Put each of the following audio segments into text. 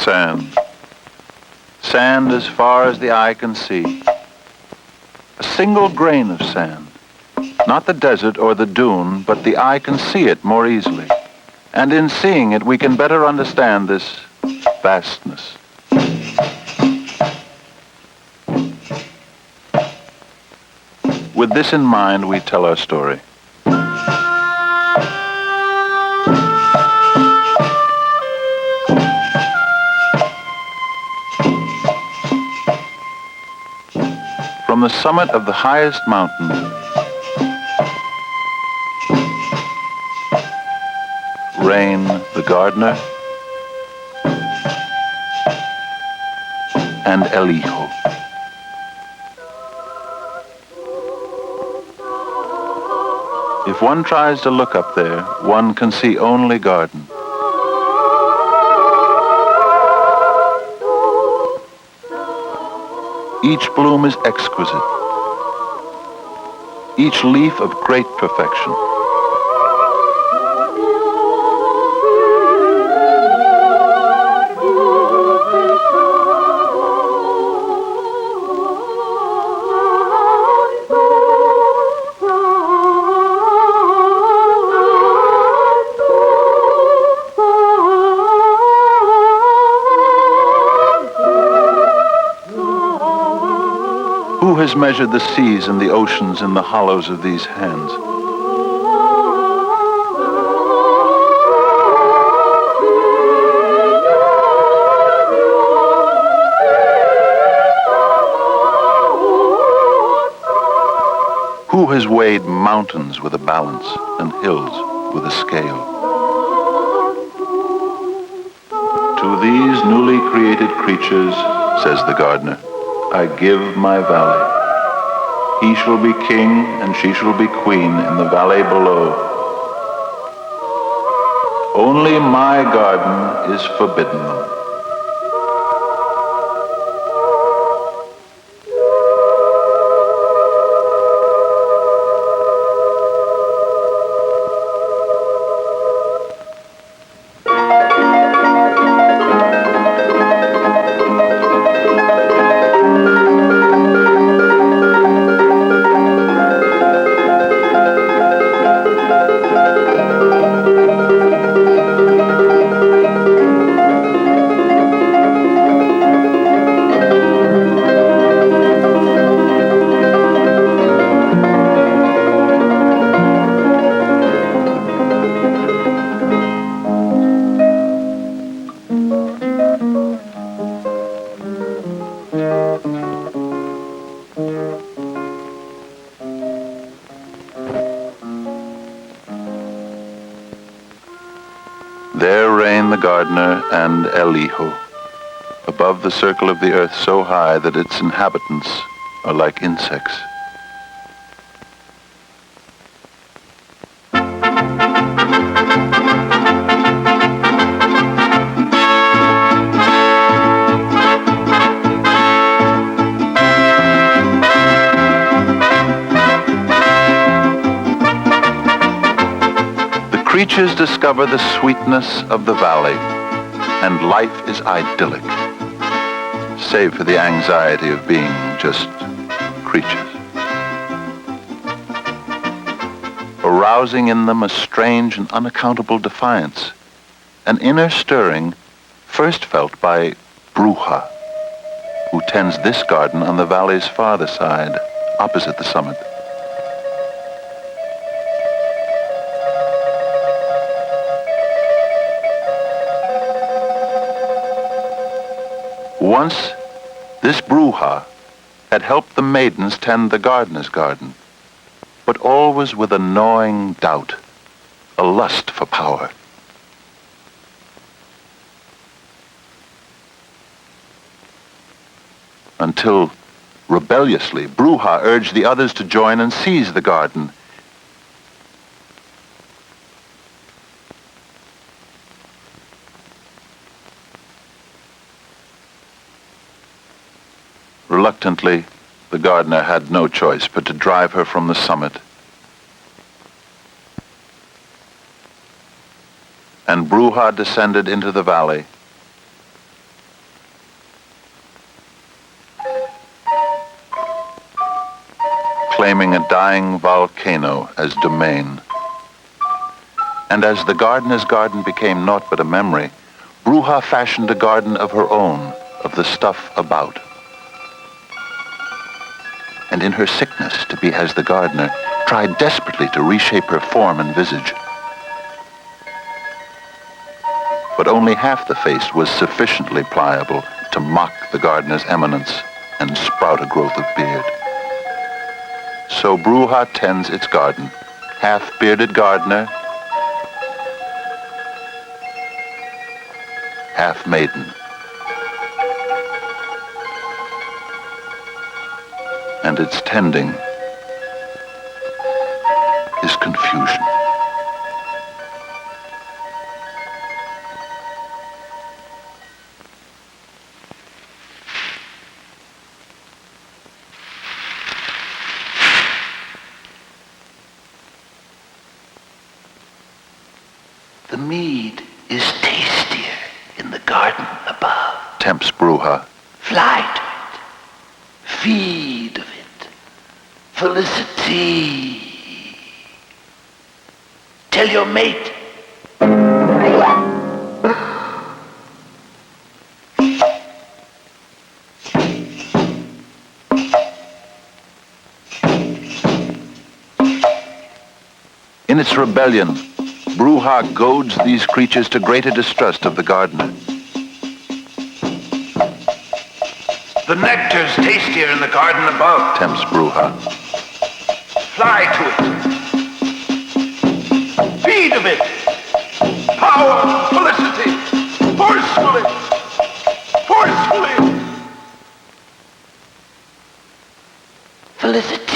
sand. Sand as far as the eye can see. A single grain of sand. Not the desert or the dune, but the eye can see it more easily. And in seeing it, we can better understand this vastness. With this in mind, we tell our story. From the summit of the highest mountain, reign the gardener and El Hijo. If one tries to look up there, one can see only garden. Each bloom is exquisite, each leaf of great perfection. Who has measured the seas and the oceans in the hollows of these hands? Who has weighed mountains with a balance and hills with a scale? To these newly created creatures, says the gardener, I give my valley. He shall be king and she shall be queen in the valley below. Only my garden is forbidden them. There reign the gardener and El Hijo, above the circle of the earth so high that its inhabitants are like insects. Creatures discover the sweetness of the valley, and life is idyllic, save for the anxiety of being just creatures. Arousing in them a strange and unaccountable defiance, an inner stirring first felt by Bruja, who tends this garden on the valley's farther side, opposite the summit. Once, this Bruja had helped the maidens tend the gardener's garden, but always with a gnawing doubt, a lust for power. Until, rebelliously, Bruja urged the others to join and seize the garden. Reluctantly, the gardener had no choice but to drive her from the summit. And Bruja descended into the valley, claiming a dying volcano as domain. And as the gardener's garden became naught but a memory, Bruja fashioned a garden of her own, of the stuff about. And in her sickness to be as the gardener, tried desperately to reshape her form and visage. But only half the face was sufficiently pliable to mock the gardener's eminence and sprout a growth of beard. So Bruja tends its garden, half-bearded gardener, half-maiden. And its tending is confusion. The mead is tastier in the garden above. Tempts Bruja. Fly to it. Feed of it. Felicity. Tell your mate. In its rebellion, Bruja goads these creatures to greater distrust of the gardener. The nectar's tastier in the garden above. Tempts Bruja. Fly to it. Feed of it. Power, felicity. Forcefully. Forcefully. Felicity.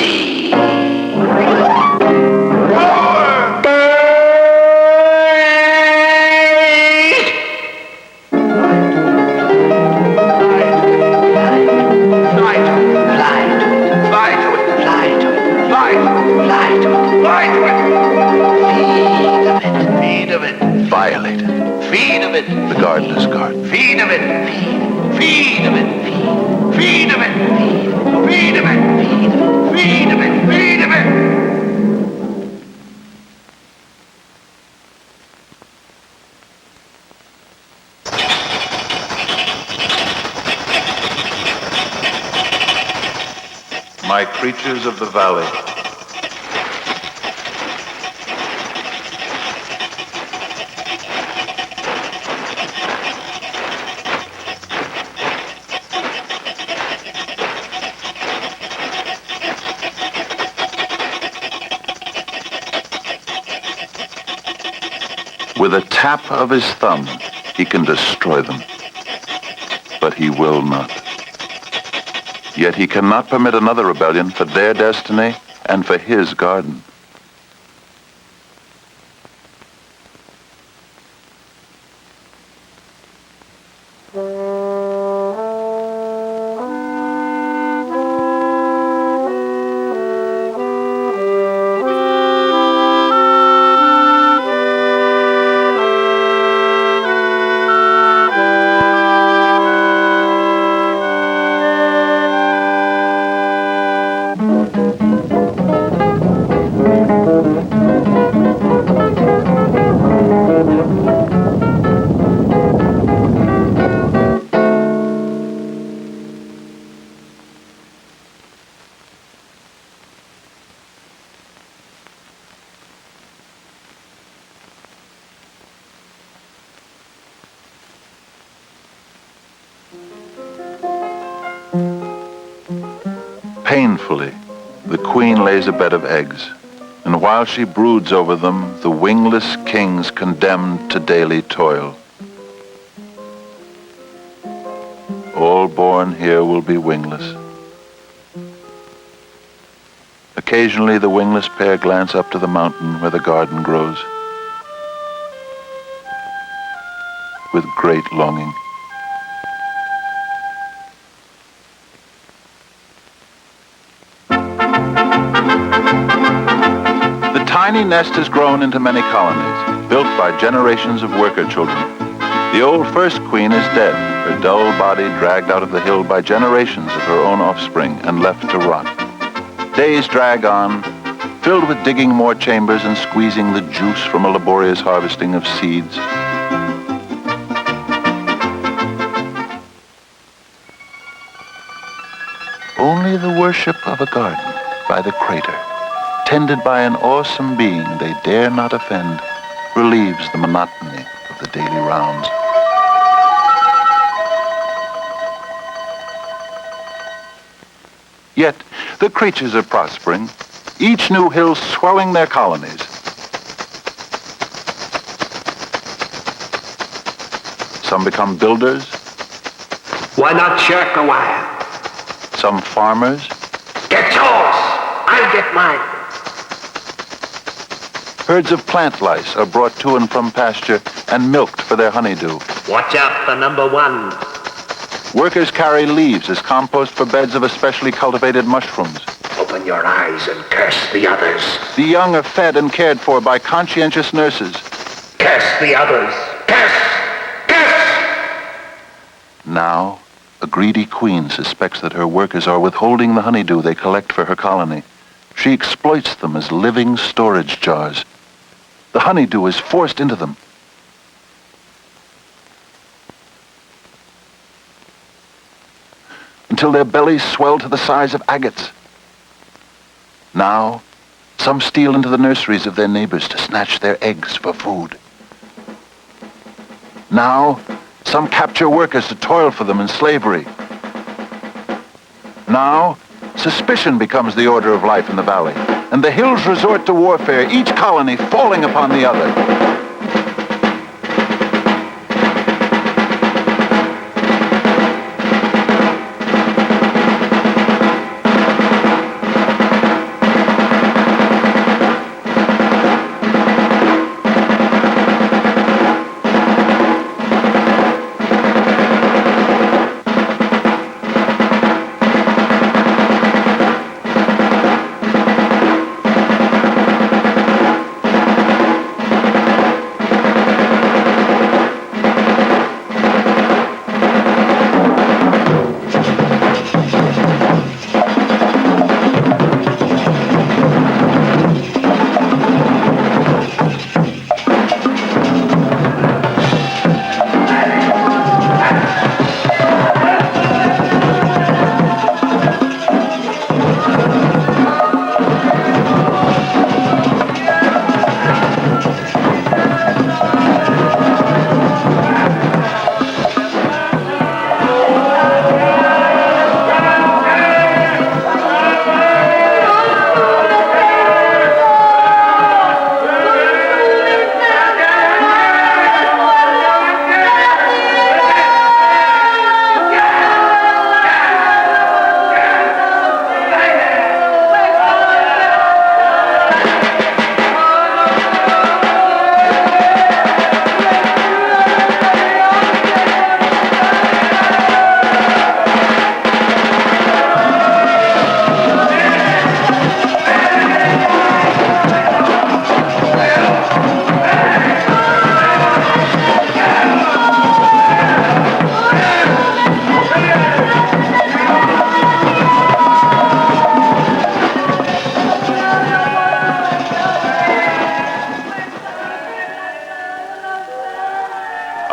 Violated. Feed of it. The gardener's garden. Feed of it. Feed of it. Feed of it. Feed of it. Feed of it. Feed of it. My creatures of the valley. With a tap of his thumb, he can destroy them. But he will not. Yet he cannot permit another rebellion for their destiny and for his garden. Painfully, the queen lays a bed of eggs, and while she broods over them, the wingless king's condemned to daily toil. All born here will be wingless. Occasionally, the wingless pair glance up to the mountain where the garden grows, with great longing. The tiny nest has grown into many colonies, built by generations of worker children. The old first queen is dead, her dull body dragged out of the hill by generations of her own offspring and left to rot. Days drag on, filled with digging more chambers and squeezing the juice from a laborious harvesting of seeds. Only the worship of a garden by the crater, tended by an awesome being they dare not offend, relieves the monotony of the daily rounds. Yet the creatures are prospering, each new hill swelling their colonies. Some become builders. Why not shirk a while? Some farmers. Get yours! I'll get mine. Herds of plant lice are brought to and from pasture and milked for their honeydew. Watch out for number one. Workers carry leaves as compost for beds of especially cultivated mushrooms. Open your eyes and curse the others. The young are fed and cared for by conscientious nurses. Curse the others. Curse! Curse! Now, a greedy queen suspects that her workers are withholding the honeydew they collect for her colony. She exploits them as living storage jars. The honeydew is forced into them. Until their bellies swell to the size of agates. Now, some steal into the nurseries of their neighbors to snatch their eggs for food. Now, some capture workers to toil for them in slavery. Now, suspicion becomes the order of life in the valley, and the hills resort to warfare, each colony falling upon the other.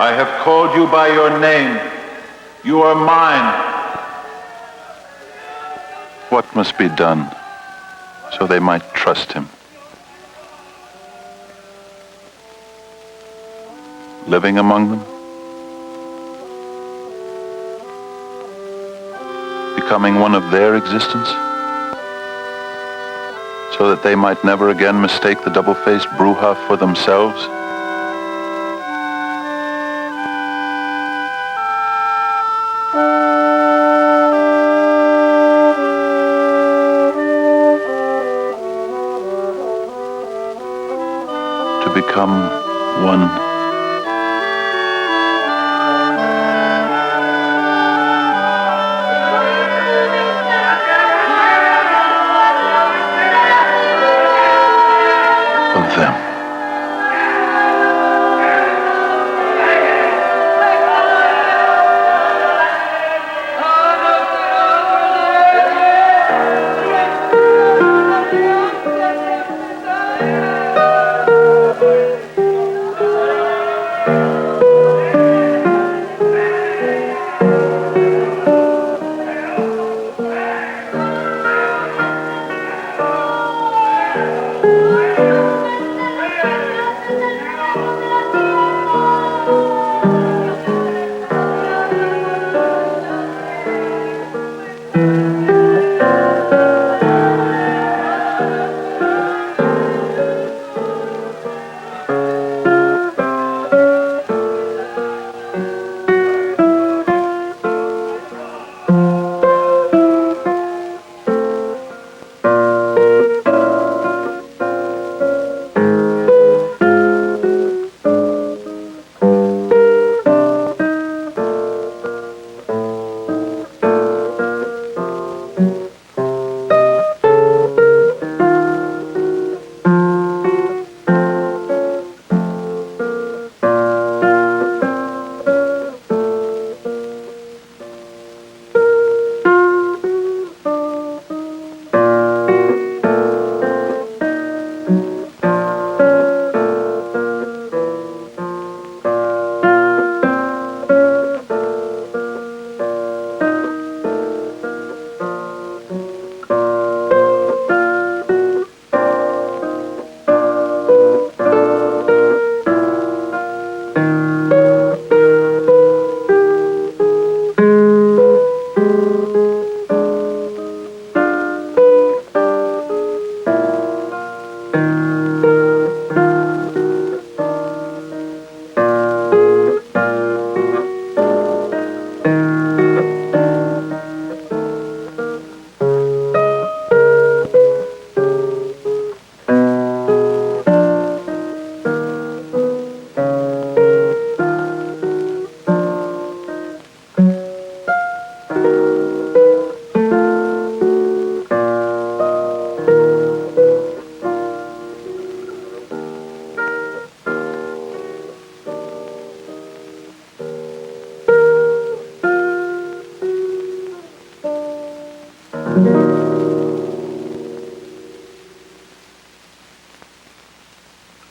I have called you by your name. You are mine. What must be done so they might trust him? Living among them? Becoming one of their existence? So that they might never again mistake the double-faced Bruja for themselves? To become one. Of them.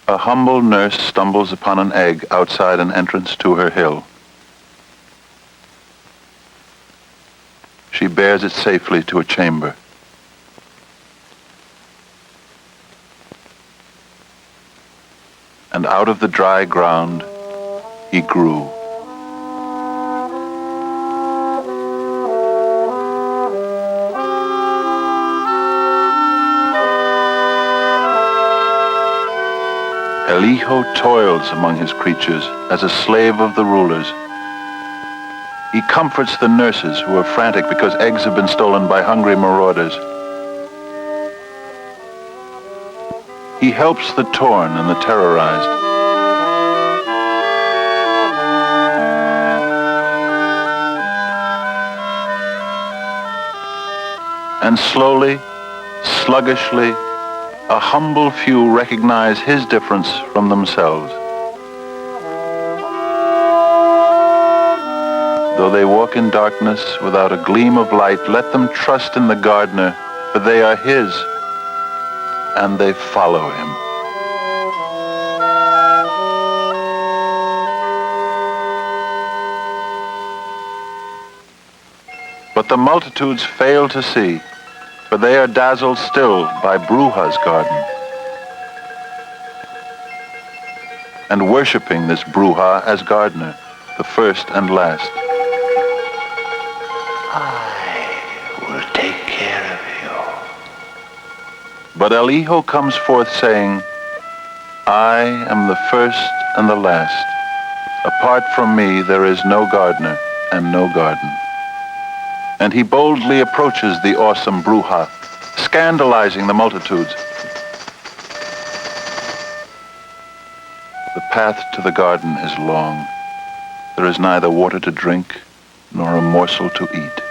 A humble nurse stumbles upon an egg outside an entrance to her hill. She bears it safely to a chamber. And out of the dry ground, he grew. Elihu toils among his creatures as a slave of the rulers. He comforts the nurses who are frantic because eggs have been stolen by hungry marauders. He helps the torn and the terrorized. And slowly, sluggishly, a humble few recognize his difference from themselves. Though they walk in darkness without a gleam of light, let them trust in the gardener, for they are his, and they follow him. But the multitudes fail to see, for they are dazzled still by Bruja's garden. And worshiping this Bruja as gardener, the first and last. I will take care of you. But Elihu comes forth saying, I am the first and the last. Apart from me there is no gardener and no garden. And he boldly approaches the awesome Bruja, scandalizing the multitudes. The path to the garden is long. There is neither water to drink nor a morsel to eat.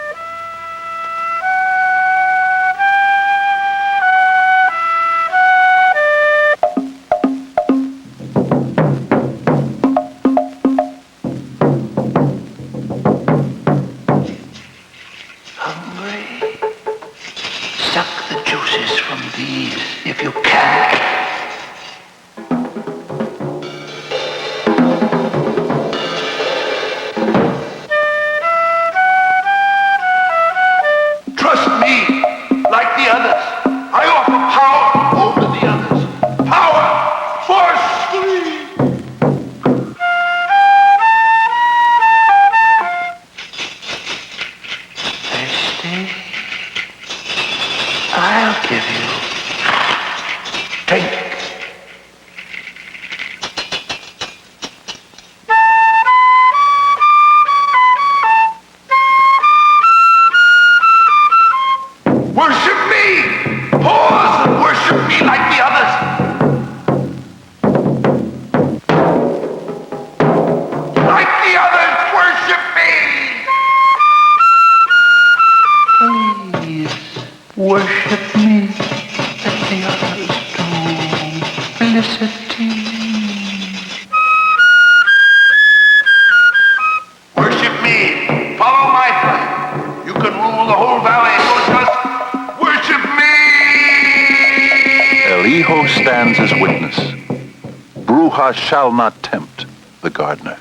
Stands as witness. Bruja shall not tempt the gardener.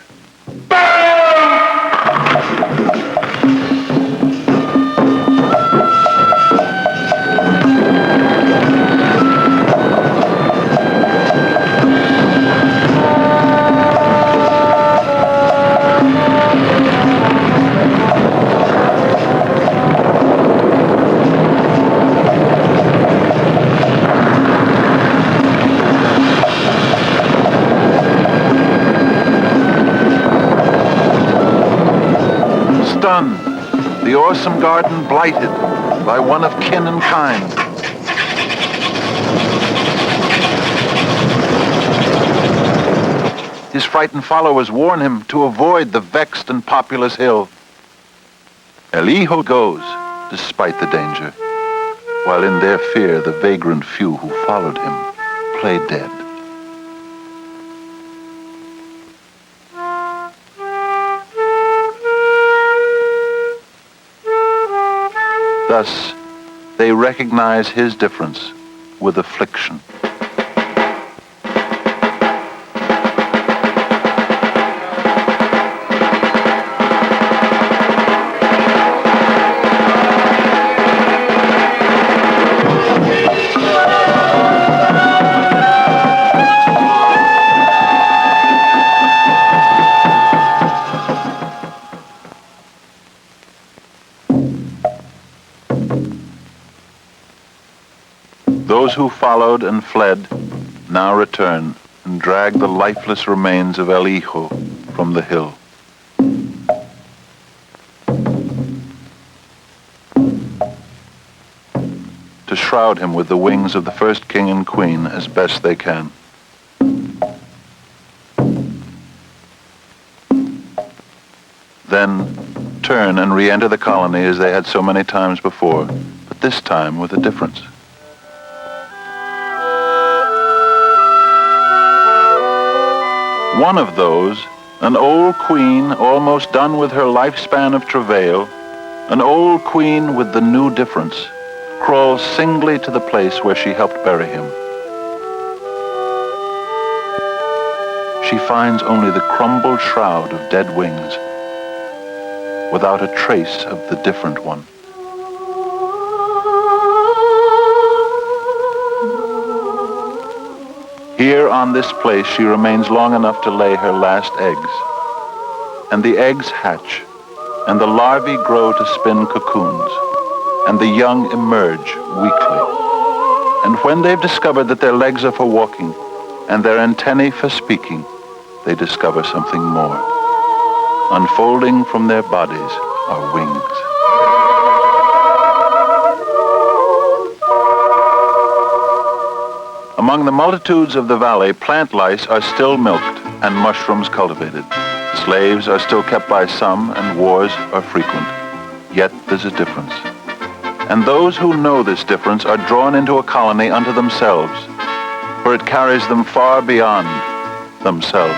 Stunned, the awesome garden blighted by one of kin and kind. His frightened followers warn him to avoid the vexed and populous hill. Elihu goes, despite the danger, while in their fear the vagrant few who followed him play dead. Thus, they recognize his difference with affliction. Those who followed and fled now return and drag the lifeless remains of El Hijo from the hill. To shroud him with the wings of the first king and queen as best they can. Then turn and re-enter the colony as they had so many times before, but this time with a difference. One of those, an old queen almost done with her lifespan of travail, an old queen with the new difference, crawls singly to the place where she helped bury him. She finds only the crumbled shroud of dead wings, without a trace of the different one. Here on this place she remains long enough to lay her last eggs. And the eggs hatch, and the larvae grow to spin cocoons, and the young emerge weakly. And when they've discovered that their legs are for walking, and their antennae for speaking, they discover something more. Unfolding from their bodies are wings. Among the multitudes of the valley, plant lice are still milked and mushrooms cultivated. Slaves are still kept by some and wars are frequent. Yet there's a difference. And those who know this difference are drawn into a colony unto themselves, for it carries them far beyond themselves.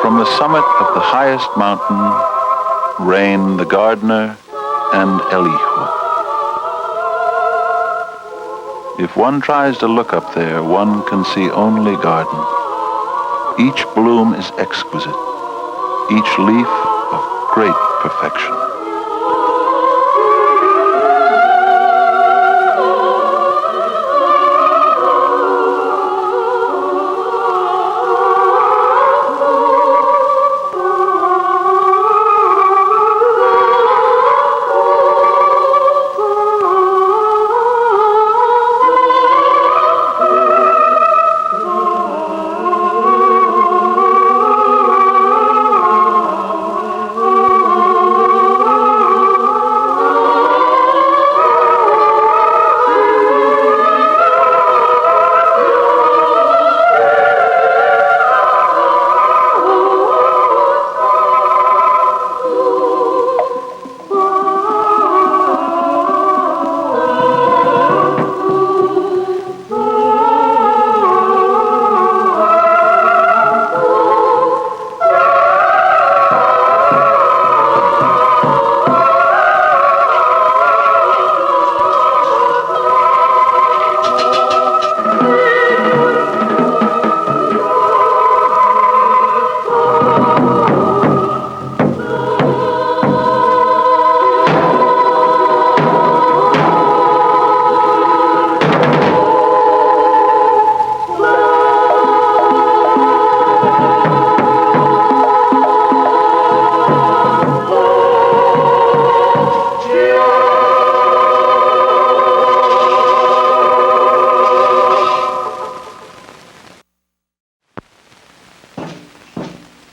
From the summit of the highest mountain reign the gardener and El Hijo. If one tries to look up there, one can see only garden. Each bloom is exquisite, each leaf of great perfection.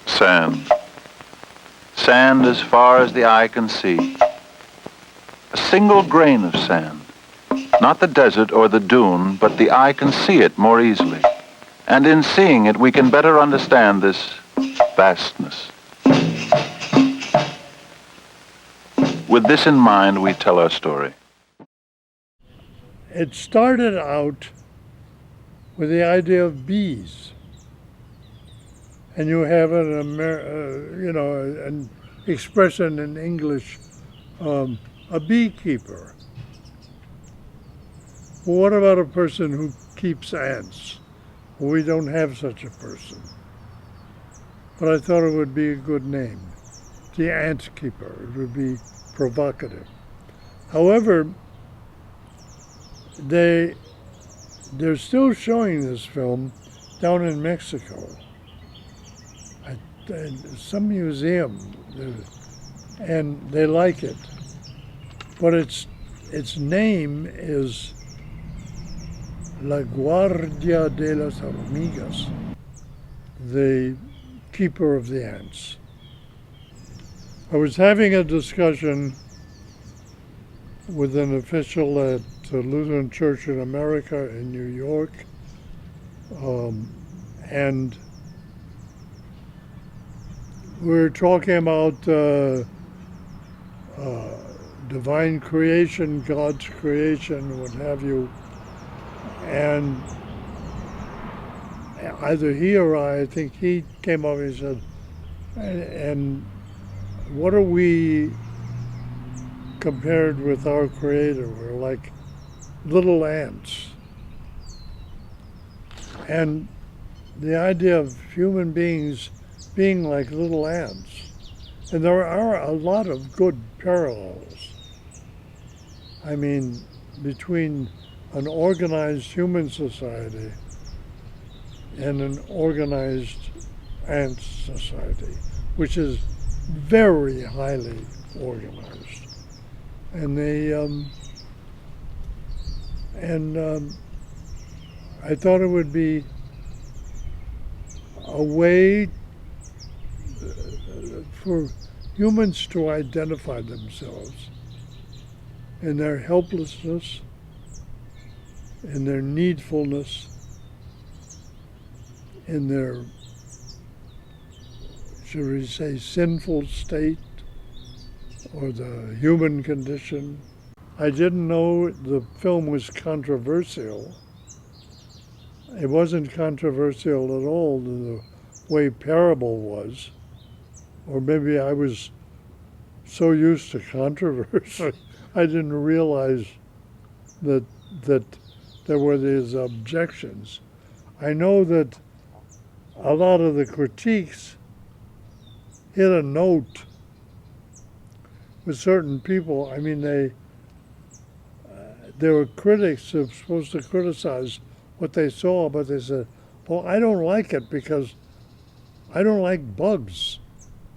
Sand. Sand as far as the eye can see. A single grain of sand. Not the desert or the dune, but the eye can see it more easily. And in seeing it, we can better understand this vastness. With this in mind, we tell our story. It started out with the idea of bees. And you have an expression in English, a beekeeper. Well, what about a person who keeps ants? Well, we don't have such a person. But I thought it would be a good name, the Antkeeper. It would be provocative. However, they're still showing this film down in Mexico at some museum, and they like it. But its name is La Guardia de las Hormigas, the keeper of the ants. I was having a discussion with an official at the Lutheran Church in America in New York, and we were talking about divine creation, God's creation, what have you, and either he or I think he came up and said, and what are we compared with our Creator? We're like little ants. And the idea of human beings being like little ants, and there are a lot of good parallels. I mean, between an organized human society and an organized ant society, which is very highly organized. And I thought it would be a way for humans to identify themselves in their helplessness, in their needfulness, in their, should we say, sinful state, or the human condition. I didn't know the film was controversial. It wasn't controversial at all the way Parable was, or maybe I was so used to controversy I didn't realize that there were these objections. I know that a lot of the critiques hit a note with certain people. I mean, there were critics who were supposed to criticize what they saw, but they said, well, I don't like it because I don't like bugs.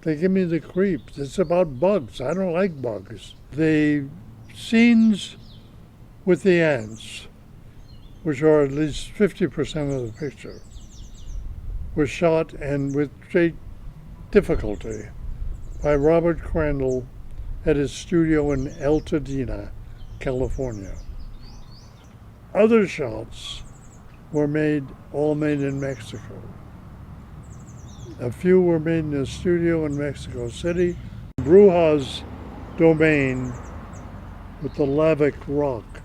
They give me the creeps. It's about bugs. I don't like bugs. The scenes with the ants, which are at least 50% of the picture, were shot, and with great difficulty, by Robert Crandall at his studio in Altadena, California. Other shots were all made in Mexico. A few were made in a studio in Mexico City. Bruja's domain with the lavic rock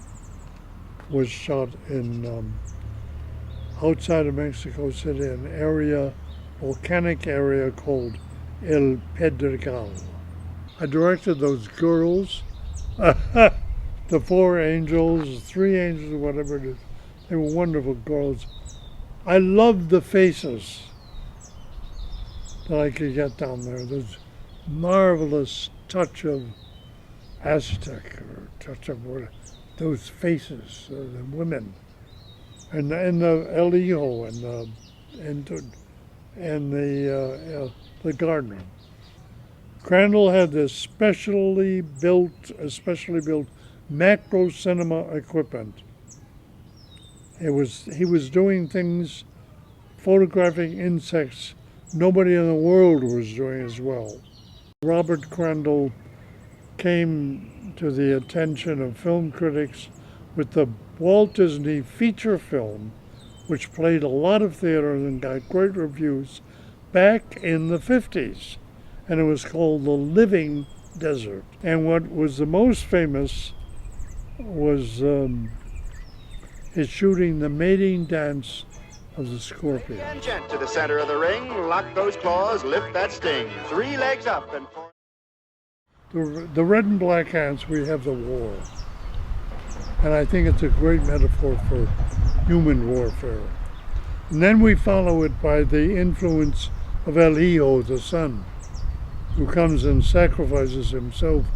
was shot in outside of Mexico City, an volcanic area called El Pedregal. I directed those girls, the 4 angels, 3 angels, whatever it is. They were wonderful girls. I loved the faces that I could get down there. There's marvelous touch of Aztec, or touch of those faces, the women, and the El Hijo, and the gardener. Crandall had this especially built macro cinema equipment. He was doing things, photographing insects nobody in the world was doing as well. Robert Crandall came to the attention of film critics with the Walt Disney feature film, which played a lot of theaters and got great reviews back in the 50s. And it was called The Living Desert. And what was the most famous was is shooting the mating dance of the scorpion. Tangent to the center of the ring. Lock those claws, lift that sting. 3 legs up and 4. The red and black ants, we have the war. And I think it's a great metaphor for human warfare. And then we follow it by the influence of El Hijo, the sun, who comes and sacrifices himself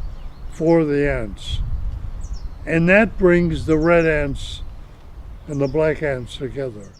for the ants. And that brings the red ants and the black ants together.